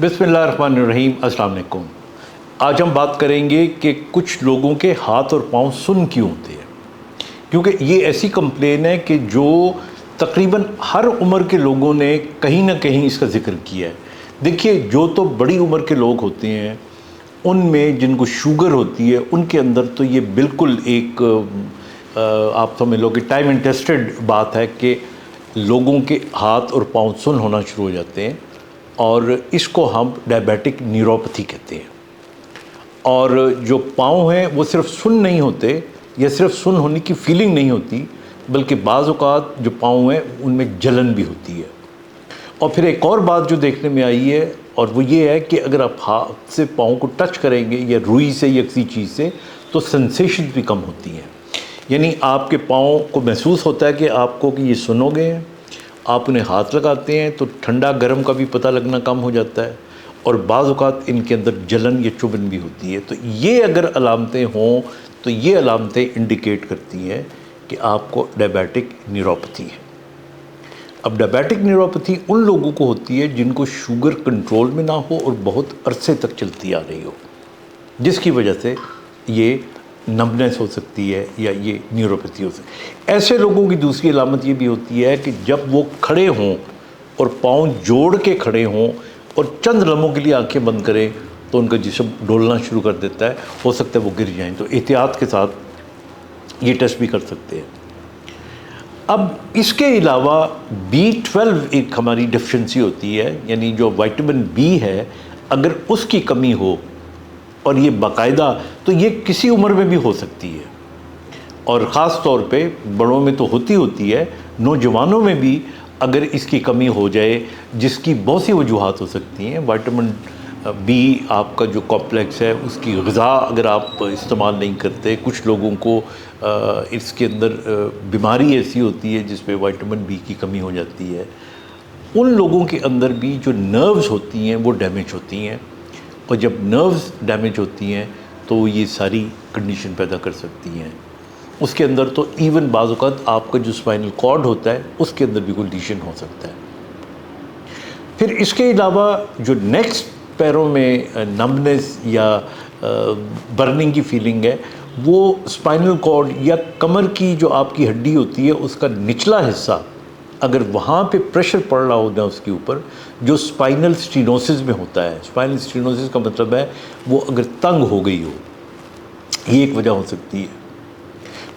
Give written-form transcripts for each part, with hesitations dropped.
बिस्मिल्लाहिर्रहमानिर्रहीम। अस्सलाम वालेकुम। आज हम बात करेंगे कि कुछ लोगों के हाथ और पाँव सुन्न क्यों होते हैं, क्योंकि ये ऐसी कंप्लेन है कि जो तकरीबन हर उम्र के लोगों ने कहीं ना कहीं इसका ज़िक्र किया है। देखिए, जो तो बड़ी उम्र के लोग होते हैं उनमें जिनको शुगर होती है उनके अंदर तो ये बिल्कुल एक आप समझ लो कि टाइम इंटरेस्टेड बात है कि लोगों के हाथ और पाँव सुन्न होना शुरू हो जाते हैं और इसको हम डायबिटिक न्यूरोपैथी कहते हैं। और जो पाँव हैं वो सिर्फ सुन्न नहीं होते या सिर्फ सुन्न होने की फीलिंग नहीं होती, बल्कि बाज़ औक़ात जो पाँव हैं उनमें जलन भी होती है। और फिर एक और बात जो देखने में आई है और वो ये है कि अगर आप हाथ से पाँव को टच करेंगे या रुई से या किसी चीज़ से तो सेंसेशन भी कम होती हैं। यानी आपके पाँव को महसूस होता है कि आपको कि ये सुन्न हो गए हैं। आप उन्हें हाथ लगाते हैं तो ठंडा गर्म का भी पता लगना कम हो जाता है और बाज़ औक़ात इनके अंदर जलन या चुभन भी होती है। तो ये अगर अलामतें हों तो ये अलामतें इंडिकेट करती हैं कि आपको डायबिटिक न्यूरोपैथी है। अब डायबिटिक न्यूरोपैथी उन लोगों को होती है जिनको शुगर कंट्रोल में ना हो और बहुत अरसे तक चलती आ रही हो, जिसकी वजह से ये नम्बनेस हो सकती है या ये न्यूरोपैथी हो सकती है। ऐसे लोगों की दूसरी अलामत ये भी होती है कि जब वो खड़े हों और पाँव जोड़ के खड़े हों और चंद लम्हों के लिए आंखें बंद करें तो उनका जिस्म डोलना शुरू कर देता है, हो सकता है वो गिर जाएं। तो एहतियात के साथ ये टेस्ट भी कर सकते हैं। अब इसके अलावा B12 एक हमारी डेफिशिएंसी होती है, यानी जो विटामिन B है अगर उसकी कमी हो और ये बाकायदा, तो ये किसी उम्र में भी हो सकती है और ख़ास तौर पे बड़ों में तो होती है, नौजवानों में भी अगर इसकी कमी हो जाए, जिसकी बहुत सी वजूहात हो सकती हैं। विटामिन B आपका जो कॉम्प्लेक्स है उसकी ग़िज़ा अगर आप इस्तेमाल नहीं करते, कुछ लोगों को इसके अंदर बीमारी ऐसी होती है जिसमें विटामिन B की कमी हो जाती है। उन लोगों के अंदर भी जो नर्व्स होती हैं वो डैमेज होती हैं और जब नर्व्स डैमेज होती हैं तो ये सारी कंडीशन पैदा कर सकती हैं। उसके अंदर तो इवन बाज़ औक़ात आपका जो स्पाइनल कॉर्ड होता है उसके अंदर भी कोई लीशन हो सकता है। फिर इसके अलावा जो नेक्स्ट पैरों में नम्बनेस या बर्निंग की फीलिंग है, वो स्पाइनल कॉर्ड या कमर की जो आपकी हड्डी होती है उसका निचला हिस्सा अगर वहाँ पे प्रेशर पड़ रहा हो ना उसके ऊपर, जो स्पाइनल स्टीनोसिस में होता है। स्पाइनल स्टीनोसिस का मतलब है वो अगर तंग हो गई हो, ये एक वजह हो सकती है।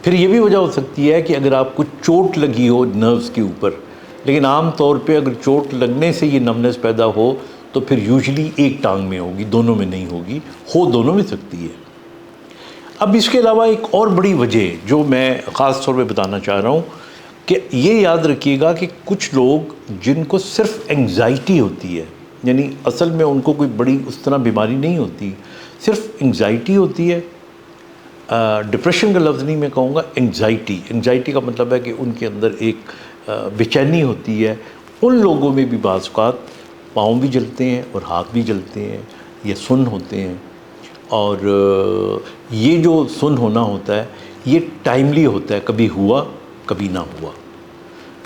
फिर ये भी वजह हो सकती है कि अगर आपको चोट लगी हो नर्व्स के ऊपर, लेकिन आम तौर पे अगर चोट लगने से ये नमनेस पैदा हो तो फिर यूजुअली एक टांग में होगी, दोनों में नहीं होगी, हो दोनों में सकती है। अब इसके अलावा एक और बड़ी वजह जो मैं ख़ास तौर पे बताना चाह रहा हूँ कि ये याद रखिएगा कि कुछ लोग जिनको सिर्फ एंग्जाइटी होती है, यानी असल में उनको कोई बड़ी उस तरह बीमारी नहीं होती, सिर्फ एंग्जाइटी होती है। डिप्रेशन का लफ्ज़ नहीं मैं कहूँगा, एंग्जाइटी का मतलब है कि उनके अंदर एक बेचैनी होती है। उन लोगों में भी बाज़ औक़ात पाँव भी जलते हैं और हाथ भी जलते हैं, ये सुन्न होते हैं। और ये जो सुन्न होना होता है ये टाइमली होता है, कभी हुआ कभी ना हुआ।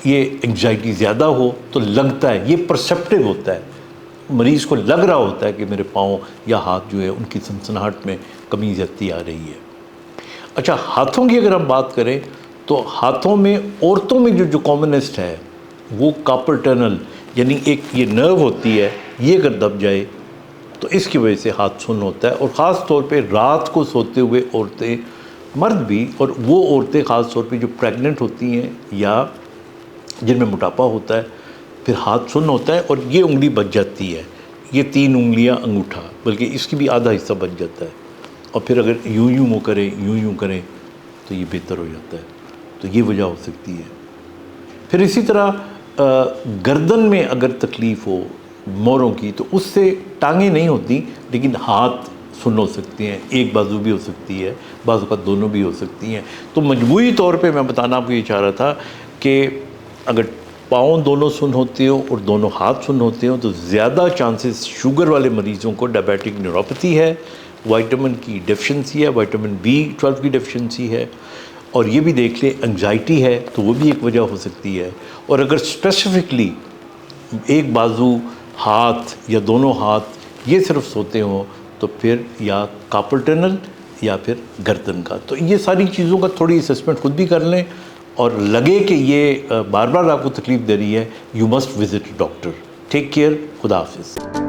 ये एंग्जाइटी ज़्यादा हो तो लगता है, ये परसेप्टिव होता है, मरीज़ को लग रहा होता है कि मेरे पाँव या हाथ जो है उनकी सनसनाहट में कमी ज़्यादती आ रही है। अच्छा, हाथों की अगर हम बात करें तो हाथों में औरतों में जो कॉमनेस्ट है वो कार्पल टनल, यानी एक ये नर्व होती है, ये अगर दब जाए तो इसकी वजह से हाथ सुन्न होता है। और ख़ास तौर पे रात को सोते हुए औरतें, मर्द भी, और वो औरतें ख़ास तौर पे जो प्रेग्नेंट होती हैं या जिनमें मोटापा होता है, फिर हाथ सुन्न होता है और ये उंगली बच जाती है, ये 3 उंगलियां अंगूठा, बल्कि इसकी भी आधा हिस्सा बच जाता है। और फिर अगर यूं करें तो ये बेहतर हो जाता है। तो ये वजह हो सकती है। फिर इसी तरह गर्दन में अगर तकलीफ़ हो मोरों की तो उससे टांगें नहीं होती लेकिन हाथ सुन्न हो सकती हैं, एक बाजू भी हो सकती है, बाजू का दोनों भी हो सकती हैं। तो मजबूरी तौर पे मैं बताना आपको ये चाह रहा था कि अगर पाँव दोनों सुन्न होते हो और दोनों हाथ सुन्न होते हो तो ज़्यादा चांसेस शुगर वाले मरीज़ों को डायबिटिक न्यूरोपैथी है, विटामिन की डेफिशिएंसी है, विटामिन B12 की डेफिशिएंसी है। और ये भी देख लें एंग्जाइटी है तो वो भी एक वजह हो सकती है। और अगर स्पेसिफिकली एक बाजू ہاتھ یا دونوں ہاتھ یہ صرف سوتے ہوں تو پھر یا کارپل ٹنل یا پھر گردن کا. تو یہ ساری چیزوں کا تھوڑی اسسمنٹ خود بھی کر لیں, اور لگے کہ یہ بار بار آپ کو تکلیف دے رہی ہے, you must visit doctor. Take care. خدا حافظ.